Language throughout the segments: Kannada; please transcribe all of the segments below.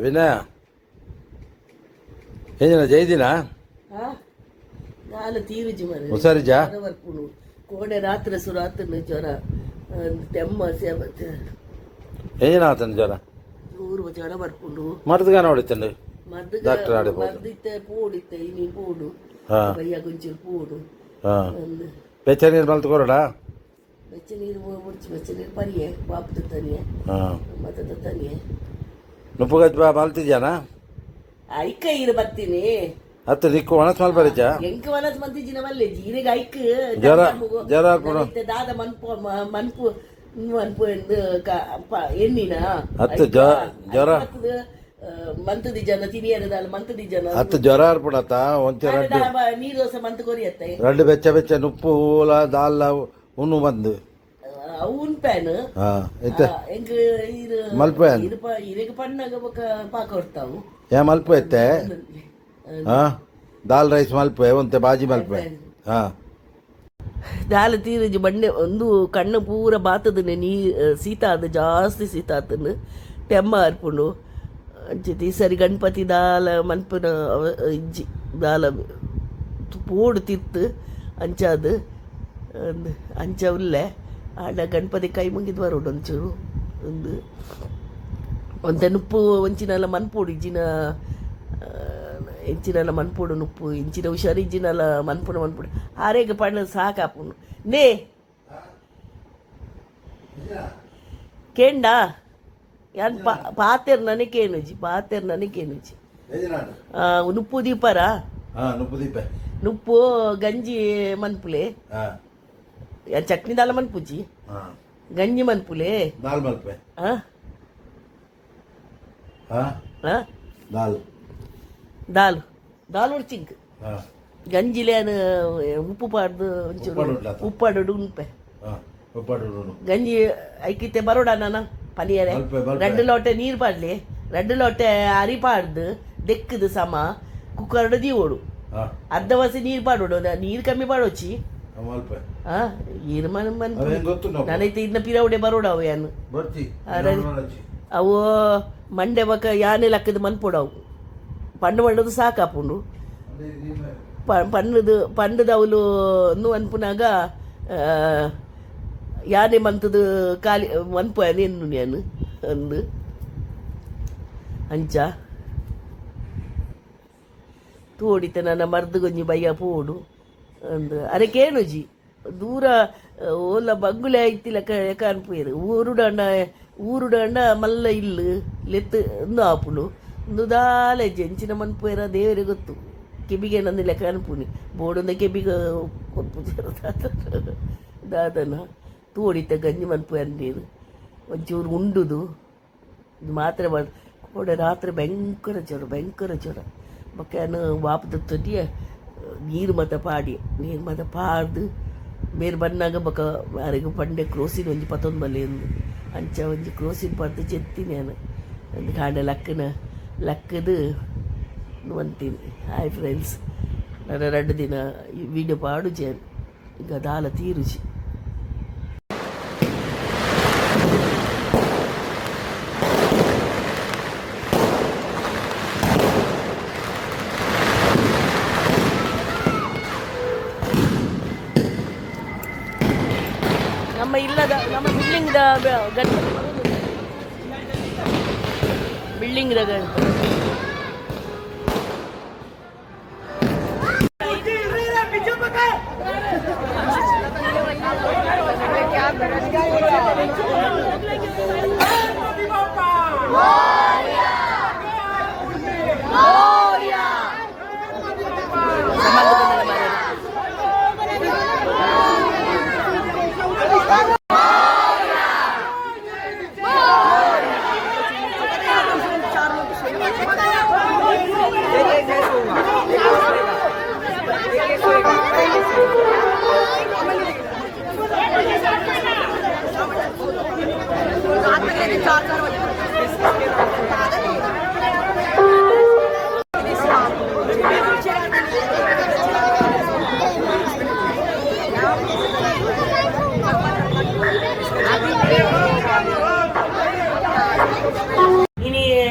ವಿನಯ ಏನಿನ ಜೈದಿನ ನಾನು ತೀರುಜಿ ಮರ ಹುಷಾರಿಜಾ ಬರ್ಪುಣು ಕೋಡೆ ರಾತ್ರಿ ಸುರಾತ್ರಿ ಜ್ವರ ತೆಮ್ಮ ಸೇಬತ್ತೆ ಏನಿನ ಆತನ ಜ್ವರ ಊರು ಜ್ವರ ಬರ್ಪುಂಡು ಮರ್ದಗ ನೋಡಿತ್ತಂಡು ಡಾಕ್ಟರ್ ಮರ್ದಿತ್ತೆ ಪೂಡಿತ್ತೆ ಇನಿ ಪೂಡು ಬಯ್ಯ ಗುಂಚೂರು ಪೂಡು ಬೆಚ್ಚ ನೀರು ಮಲ್ತು ಕೊರಡ ಬೆಚ್ಚ ನೀರು ಮುಡ್ಚಿ ಬೆಚ್ಚ ನೀರು ಪರಿಯೆ ಬಾಪು ತನಿಯೆ ಮತ್ತೆ ತನಿಯೆ ನುಪ್ಪುಗತ್ ಬಾ ಮಲ್ತಿದ್ಯಾನ ಐಕ ಇರು ಬರ್ತೀನಿ ಹತ್ತು ನಿಕ್ಕು ಒಣಸ್ ಮಲ್ ಬರೀಜ ಎಂಕ ವನಸ್ ಮಂತಿಜಿನ ಮಲ್ಲೆ ಜೀರಿಗೆ ಐಕ್ ಜ್ವರ ಜ್ವರ ದಾದ ಮನ್ಪು ಮನ್ಪು ಮನ್ಪು ಎಂದು ಎಣ್ಣಿನ ಹತ್ತು ಜ್ವರ ಮಂತದಿ ಜನ ತಿನಿಯರದಾಲ ಮಂತದಿ ಜನ ಹತ್ತು ಜ್ವರ ಅರ್ಪಣತ ಒಂಚ ನೀರು ದೋಸೆ ಮಂತ್ ಕೊರಿಯತ್ತೆ రెండు ಬೆಚ್ಚ ಬೆಚ್ಚ ನುಪ್ಪು ಊಲ ದಾಲ್ಲ ಉಣ್ಣು ಬಂದು ಉನ್ಪ್ಯಾನ್ ಎಂಕ್ ಇದು ಮಲ್ಪೆನ್ ಇರೆಗ ಪಣ್ಣಗ ಪಾಕ ಹೊಡ್ತಾವು ಯಾ ಮಲ್ಪ ಎತ್ತೆ ದಾಲ್ ರೈಸ್ ಮಲ್ಪೆ ಒಂತೆ ಬಾಜಿ ಮಲ್ಪೆ ದಾಲ್ ತೀರಜಿ ಬಂಡೆ ಒಂದು ಕಣ್ಣು ಪೂರ ಬಾತದನೆ ನೀ ಶೀತ ಅದು ಜಾಸ್ತಿ ಶೀತ ಆತನು ಟೆಮ್ಮ ಅರ್ಪುಂಡು ಅಂಚತಿ ಸರಿ ಗಣಪತಿ ದಾಲ ಮನ್ಪನ ಇಜ್ಜಿ ದಾಲ ಪೋಡು ತಿತ್ತು ಅಂಚಾದು ಅಂಚ ಉಲ್ಲೆ ಆಡ ಗಣಪತಿ ಕೈ ಮುಗಿದು ಬರೋಡು ಒಂಚೂರು ಒಂತೆ ನುಪ್ಪು ಒಂಚಿನೆಲ್ಲ ಮನ್ಪೋಡು ಇಜ್ಜಿನ ಇಂಚಿನೆಲ್ಲ ಮನ್ಪೋಡು ನುಪ್ಪು ಇಂಚಿನ ಹುಷಾರು ಇಜ್ಜಿನೆಲ್ಲ ಮನ್ಪೋಡು ಆರೇಗ ಪಣ್ಣ ಸಾಕಾಪುಂಡು ನೇ ಕೇಂಡಾ ಯಾನ್ ಪಾತೆರ್ ನನಗೇನುಜಿ ಪಾತೆರ್ ನನಗೇನುಜಿ ನುಪ್ಪು ದೀಪರ ನುಪ್ಪು ಗಂಜಿ ಮನ್ಪುಲೆ ಚಟ್ನಿ ದಾಲ ಮನ್ಪುಜಿ ಗಂಜಿ ಮನ್ಪುಲೆ ದಾಲ್ ದಾಲ್ ಉಡ್ಚಿಂಕ್ ಗಂಜಿಲೆ ಉಪ್ಪು ಪಾಡ್ದು ಒಂಚೂರು ಉಪ್ಪಾಡು ಉಣ್ಪೆ ಗಂಜಿ ಐಕಿತ್ತೆ ಬರೋಡ ನಾನು ಪನಿಯರೆ 2 ಲೋಟೆ ನೀರು ಪಾಡ್ಲಿ 2 ಲೋಟೆ ಅರಿ ಪಾಡ್ದು ದೆಕ್ಕದು ಸಮ ಕುಕ್ಕರ್ಡು ದೀವೋಡು ಅರ್ಧ ವಸಿ ನೀರು ಪಾಡೋಡು ನೀರು ಕಮ್ಮಿ ಪಾಡೋಚಿ ನನೈತೆ ಇನ್ನ ಪಿರವಡೆ ಬರೋಡು ಅವು ಯಾನು ಅವು ಮಂಡೆ ಬಕ ಯಾನೆ ಲಕ್ಕದ ಮನ್ಪೋಡು ಪಂಡು ಮಂಡದು ಸಾಕಾಪುಂಡು ಪಂಡದ ಅವಲು ಅನ್ಪುನಾಗ ಯಾನೆ ಮಂತದ ಕಾಲಿ ಮನ್ಪು ನೆನ್ನು ನಾನು ಅಂದು ಅಂಚ ತೋಡಿತ ನನ್ನ ಮರ್ದು ಗೊಂಜಿ ಬಯ್ಯ ಪೋಡು ಅಂದು ಅರೆಕೇನುಜಿ ದೂರ ಓಲ ಬಗ್ಗುಲೆ ಐತಿಲ್ಲ ಕಾನ್ಪುಯರು ಊರುಡಂಡ ಮಲ್ಲ ಇಲ್ಲು ಲೆತ್ತು ಒಂದು ಆಪುಲು ಒಂದು ದಾಲೆ ಜಂಚಿನ ಮನ್ಪುಯರ ದೇವರಿಗೆ ಗೊತ್ತು ಕೆಬಿಗೆ ನಂದಿಲ್ಲ ಕಾನ್ಪುನಿ ಬೋಡೊಂದ ಕೆಬಿಗೆ ದಾದನ ತೋಡಿತ ಗಂಜಿ ಮನ್ಪು ಅಂದೀರು ಒಂಚೂರು ಉಂಡುದು ಇದು ಮಾತ್ರ ಕೋಡೆ ರಾತ್ರಿ ಭಯಂಕರ ಜ್ವರ ಬಕ್ಕಾನು ವಾಪದ ತೊಟ್ಟಿಯ ನೀರು ಮತ ಪಾಡ್ದು ಬೇರೆ ಬನ್ನಾಗ ಬಕ ಯಾರಿಗೂ ಪಂಡೆ ಕ್ರೋಸಿನ ಒಂಜಿ 11 ಬಲ್ಲೆ ಎಂದು ಅಂಚ ಒಂಜಿ ಕ್ರೋಸಿನ ಪಡ್ದು ಚೆತ್ತೀನಿ ನಾನು ಒಂದು ಕಾಂಡೆ ಲಕ್ಕದು ಅಂತೀನಿ ಹಾಯ್ ಫ್ರೆಂಡ್ಸ್ ನನ್ನ 2 ದಿನ ಈ ವಿಡಿಯೋ ಪಾಡು ಜೇನು ಈಗ ದಾಲ ತೀರುಜಿ ನಮ್ಮ ಬಿಲ್ಡಿಂಗ್ದ ಬಿಲ್ಡಿಂಗ್ದಾಗ ಇನಿ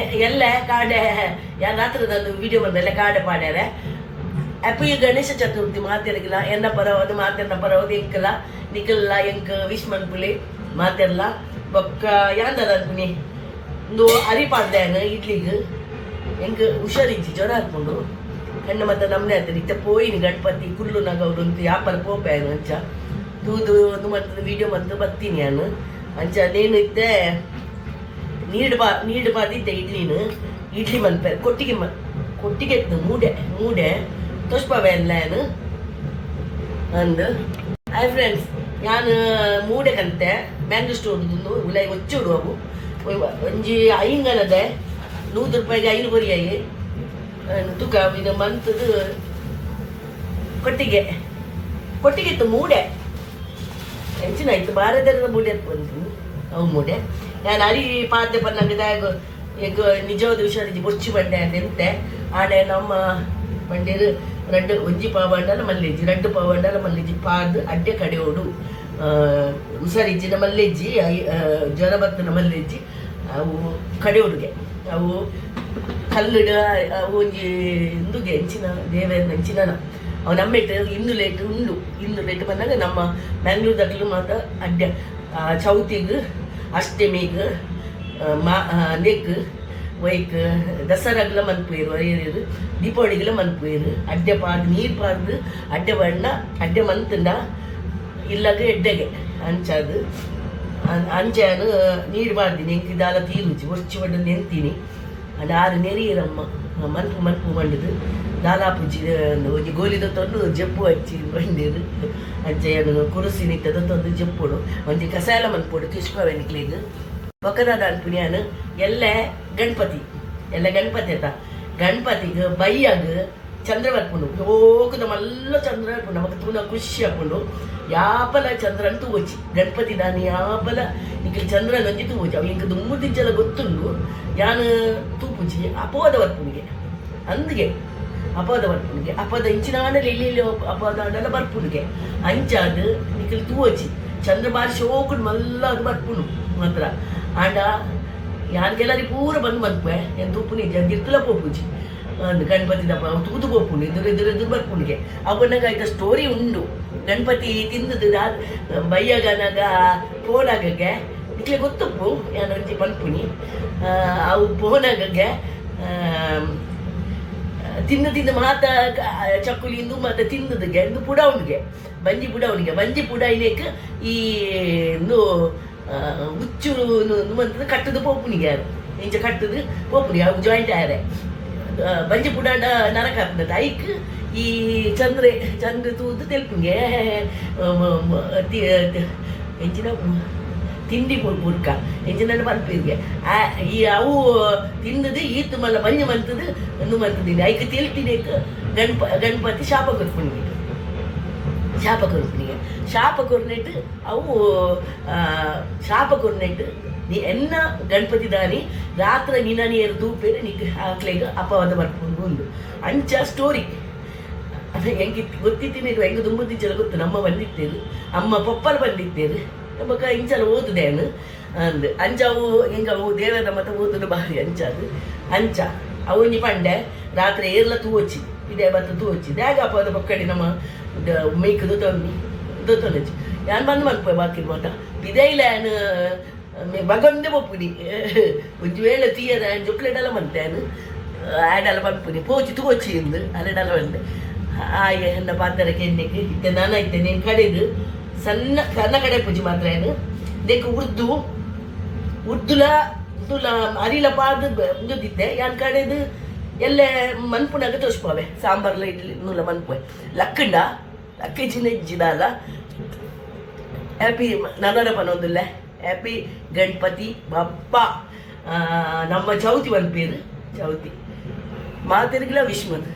ಎಲ್ಲ ಕಾಡೆ ಯಾನ್ ರಾತ್ರಿ ನಂದು ವಿಡಿಯೋ ಬಂದಲ್ಲ ಕಾಡೆ ಪಾಡ್ಯಾರೆ ಅಪ್ಪ ಈ ಗಣೇಶ ಚತುರ್ಥಿ ಮಾತೆರಗಿಲ್ಲ ಎನ್ನ ಪರವದು ಮಾತೆರ್ನ ಪರವದು ಎಂಕಲ್ಲ ನಿಕಲ್ಲ ಎಂಕ್ ವಿಶ್ ಮನ್ಪುಲಿ ಮಾತೆರ್ಲ ಬೊಕ್ಕ ಯಾಂದದ ಅನ್ಪುನಿ ಒಂದು ಅರಿಪಾಡ್ದೇನು ಇಡ್ಲಿಗೆ ಎಂಕ್ ಹುಷಾರಿಜ್ಜಿ ಜ್ವರ ಹಾಕೊಂಡು ಹೆಣ್ಣು ಮತ್ತೆ ನಮ್ಮನೆ ಆಗ್ತದೆ ಇತ್ತ ಪೋಯಿನಿ ಗಣಪತಿ ಕುಲ್ಲು ನಗವ್ರು ಅಂತ ಯಾಪರ ಪೋಪಾಯನು ಅಂಚ ತೂದು ಒಂದು ಮತ್ತೆ ವಿಡಿಯೋ ಮತ್ತೆ ಬರ್ತೀನಿ ನಾನು ಅಂಚ ನೇನು ಇದ್ದೆ ನೀಡು ಬಾದಿದ್ದೆ ಇಡ್ಲಿ ಮನ್ಪೆ ಕೊಟ್ಟಿಗೆ ಇತ್ತು ಮೂಡೆ ತುಷ್ಪವೆ ಎಲ್ಲೇನು ಅಂದು ಹಾಯ್ ಫ್ರೆಂಡ್ಸ್ ನಾನು ಮೂಡೆ ಕಂತೆ ಮ್ಯಾಂಗೋ ಸ್ಟೋರ್ದು ಉಲಾಯಿ ಒಚ್ಚಿ ಉಡುವವು ಒಂಜಿ ಐಂಗನದೆ 100 ರೂಪಾಯಿಗೆ 5 ಕೊರಿಯಾಯಿ ತೂಕ ಇದು ಮಂತದು ಕೊಟ್ಟಿಗೆ ಇತ್ತು ಮೂಡೆ ಹೆಂಚಿನ ಆಯ್ತು ಭಾರತದ ಮೂಡೆ ಬಂತು ಅವು ಮೂಡೆ ನಾನು ಅರಿ ಪಾತೆ ಪನ್ನಂಗದಾಗ ಈಗ ನಿಜವಾದ ಹುಷಾರಿಜ್ಜಿ ಬೊಚ್ಚಿ ಬಂಡೆ ಅಂತೆ ಆಡೆ ನಮ್ಮ ಬಂಡೇರು ಒಂಜಿ ಪಾವಂಡಲ ಮಲ್ಲೆಜ್ಜಿ 2 ಪಾವಂಡಲ ಮಲ್ಲೆಜ್ಜಿ ಪಾದು ಅಡ್ಡೆ ಕಡೆ ಓಡು ಹುಷಾರಿಜ್ಜಿನ ಮಲ್ಲೆಜ್ಜಿ ಜ್ವರ ಬರ್ತನ ಮಲ್ಲೆಜ್ಜಿ ಅವು ಕಡೆ ಹುಡುಗೆ ಅವು ಕಲ್ಲುಡ ಅವು ಒಂಜಿ ಇಂದುಗೆ ಹೆಂಚಿನ ದೇವೇನ ಹೆಂಚಿನ ಅವು ನಮ್ಮೆಟ್ಟು ಇನ್ನು ಲೇಟ್ ಬಂದಾಗ ನಮ್ಮ ಮ್ಯಾಂಗ್ಳೂರ್ದಾಗಲು ಮಾತ್ರ ಅಡ್ಡೆ ಚೌತಿಗೆ ಅಷ್ಟಮಿಗೆ ನೆಕ್ ವೈಕ್ ದಸರಾಗಲ ಮನ್ಪುಯರು ಅಯ್ಯರು ದೀಪಾವಳಿಗೆಲ್ಲ ಮನ್ಪುಯರು ಅಡ್ಡೆ ಪಾರ್ದು ನೀರು ಪಾರ್ದು ಅಡ್ಡೆ ಬಣ್ಣ ಅಡ್ಡೆ ಮಂತಂಡ ಇಲ್ಲಾಗ ಎಡ್ಡೆಗೆ ಅಂಚಾದು ಅಂಚಾನು ನೀರು ಬಾರ್ದಿನಿ ಎಂಕ್ ದಾಲ ತೀರುಚಿ ಒರ್ಚಿ ಬಡ್ಡ ನೆಂತೀನಿ ಅಂಡ್ 6 ನೆರಿಯರಮ್ಮ ಮನ್ಪು ಮಂಡದು ದಾಲಾಪುಜಿ ಒಂಜಿ ಗೋಲಿದ ತೊಂದು ಜಪ್ಪು ಹಚ್ಚಿ ಬಂದಿರು ಅಂಚೆಯನ್ನು ಕುರುಸಿ ನಿಟ್ಟದ ತೊಂದು ಜಪ್ಪುಡು ಒಂಜಿ ಕಸಾಲ ಮನ್ಪುಡು ತುಷ್ಪವೆನಿಕ್ಲಿಗೆ ಬೊಕ್ಕದಾದ ಅನ್ಪುಣಿಯಾನು ಎಲ್ಲ ಗಣಪತಿ ಆತ ಗಣಪತಿಗೆ ಬೈಯಾಗ ಚಂದ್ರ ಬರ್ಪುಂಡು ಹೋಗದ ಮಲ್ಲ ಚಂದ್ರ ಬರ್ಪುಂಡು ನಮಗೆ ತುಂಬ ಖುಷಿ ಹಾಕೊಂಡು ಯಾಪಲ ಚಂದ್ರ ಅಂತೂ ಹೋಚಿ ಗಣಪತಿ ದಾನಿ ಯಾಪಲ ನಿಖಿಲ್ ಚಂದ್ರ ನಂಜಿ ತೂಚಿ ಅವು ಇಂಕ ದುಮ್ಮು ತಿಂಚಲ ಗೊತ್ತುಂಡು ಯಾನು ತೂಪುಜಿ ಅಪೋದ ಬರ್ಪುಣಿಗೆ ಅಂದಿಗೆ ಅಪದ ಇಂಚಿನಾಡಲ್ಲಿ ಇಲ್ಲಿ ಅಪದ ಆಡಲ್ಲ ಬರ್ಪುಣಿಗೆ ಅಂಚಾದ ನಿಖಿಲ್ ತೂವಚಿ ಚಂದ್ರ ಬಾರಿ ಶೋಕುಂಡು ಮಲ್ಲ ಅದು ಬರ್ಪುಂಡು ಮಾತ್ರ ಆಂಡ ಯಾರಿಗೆಲ್ಲರಿ ಪೂರ ಬಂದು ಮನ್ಪೆ ಏನು ತೂಪುನಿ ದಿರ್ತಲ ಪೋಪುಜಿ ಗಣಪತಿ ದಪ್ಪ ತೂತು ಪೋಪುಂಡು ಎದುರು ಬರ್ಪುಣಿಗೆ ಅವನಾಗ ಆಯ್ತ ಸ್ಟೋರಿ ಉಂಡು ಗಣಪತಿ ತಿಂದದು ಬಯ್ಯಗನಾಗ ಫೋನಾಗಗೆ ನಿಕ್ಲೆ ಗೊತ್ತಪ್ಪು ಏನಂಚಿ ಪನ್ಪುನಿ ಅವು ಫೋನಾಗಗೆ ತಿಂದು ಮಾತ ಚಕ್ಕುಲಿಂದು ಮತ್ತೆ ತಿಂದದಗೆ ಇಂದು ಪುಡವನಿಗೆ ಬಂಜಿ ಪುಡವನಿಗೆ ಈ ಒಂದು ಹುಚ್ಚು ಮಂತದ ಕಟ್ಟದು ಪೋಪುನಿಗೆ ಯಾರು ಇಂಚ ಕಟ್ಟದು ಪೋಪುನಿಗೆ ಅವು ಜಾಯಿಂಟ್ ಆಯ್ರೆ ಬಂಜಿ ಪುಡಾಡ ನರಕ ಆಗ್ತದೆ ಐಕ್ ಈ ಚಂದ್ರ ತೂದು ತೆಲ್ಪುಂಗೆ ಹೆಂಚಿನ ತಿಂಡಿ ಬುಡ್ಕ ಹೆಂಚಿನ ಮಲ್ಪಿಗೆ ಈ ಅವು ತಿಂದದು ಈತು ಮಲ್ಲ ಮಂಜು ಮಂತದು ಮಂತದಿನಿ ಐಕ್ ತಿಳ್ತೀನಿ ಗಣಪತಿ ಶಾಪ ಕೊರ್ನಿಟ್ಟು ಅವು ಶಾಪ ಕೊರ್ನಿಟ್ಟು ನೀ ಎನ್ನ ಗಣಪತಿ ದಾನಿ ರಾತ್ರಿ ನೀರು ದೂಪೇನೆ ನೀನು ಹಾಕ್ಲೆಗ ಅಪವಾದ ಬರ್ಕೊಂಡು ಒಂದು ಅಂಚ ಸ್ಟೋರಿ ಹೆಂಗೆ ಗೊತ್ತಿತ್ತೀನಿ ಹೆಂಗೆ ದುಂಬುದಿಚ್ಚಲ ಗೊತ್ತು ನಮ್ಮ ಬಂದಿತ್ತೇರು ಅಮ್ಮ ಪಪ್ಪಲು ಬಂದಿತ್ತೇರು ನಮ್ಮಕ್ಕ ಇಂಚಲ ಓದುದೇನು ಅಂದು ಅಂಚಾವು ಹೆಂಗವು ದೇವರ ಮತ್ತೆ ಓದುದು ಬಾರಿ ಅಂಚ ಅವು ನೀ ಪಂಡೆ ರಾತ್ರಿ ಏರ್ಲ ತೂವಚ್ಚಿ ಇದೇ ಬತ್ತ ತೂವಚ್ಚಿ ದ್ಯಾಗ ಅಪವಾದ ಪಕ್ಕಡಿ ನಮ್ಮ ಮೇಯ್ಕದು ತೊಂದು ಯಾನ್ ಬಂದು ಮನ್ಪೋಯ್ ಬಾಕಿ ಮಾತ ಇದೇ ಇಲ್ಲ ಏನು ಬಗೊಂದೆ ಬೊಪ್ಪುಡಿ ಒಂಜಿ ವೇಳೆ ತೀಯದ ಜೊಕ್ಲೆಡೆಲ್ಲ ಮಂತೇನು ಆಡಲ್ಲ ಮನ್ಪುನಿ ಪೋಚಿ ತೂವಚ್ಚಿ ಇಂದು ಅಲ್ಲೆಡಲ್ಲ ಬಂದೆ ಹಾಗೆ ನನ್ನ ಪಾತ್ರಕ್ಕೆ ಎಣ್ಣೆಗೆ ಇತ್ತೆ ನಾನು ಇತ್ತೆ ನೀನು ಕಡೆದು ಸಣ್ಣ ಕಡೆ ಪೂಜೆ ಮಾತ್ರ ಏನು ದೇಕು ಉರ್ದುಲ ಅರಿಲ ಪಾದ ಮುಂದಿದ್ದೆ ಯಾನ್ ಕಡೆದು ಎಲ್ಲೇ ಮನ್ಪುನಾಗ ತೋರಿಸ್ಪೋವೆ ಸಾಂಬಾರ್ಲ ಇಡ್ಲಿ ನೂಲ ಮನ್ಪೋಯ್ ಲಕ್ಕಿಜಿನ ಇಜ್ಜಿದಲ್ಲ ಹ್ಯಾಪಿ ನನ್ನರ ಪನೊಂದಿಲ್ಲ ಹ್ಯಾಪಿ ಗಣಪತಿ ಬಪ್ಪ ನಮ್ಮ ಚೌತಿ ಮನ್ಪೇರು ಚೌತಿ ಮಾತಿರ್ಗಿಲ್ಲ ವಿಶ್ಮದ್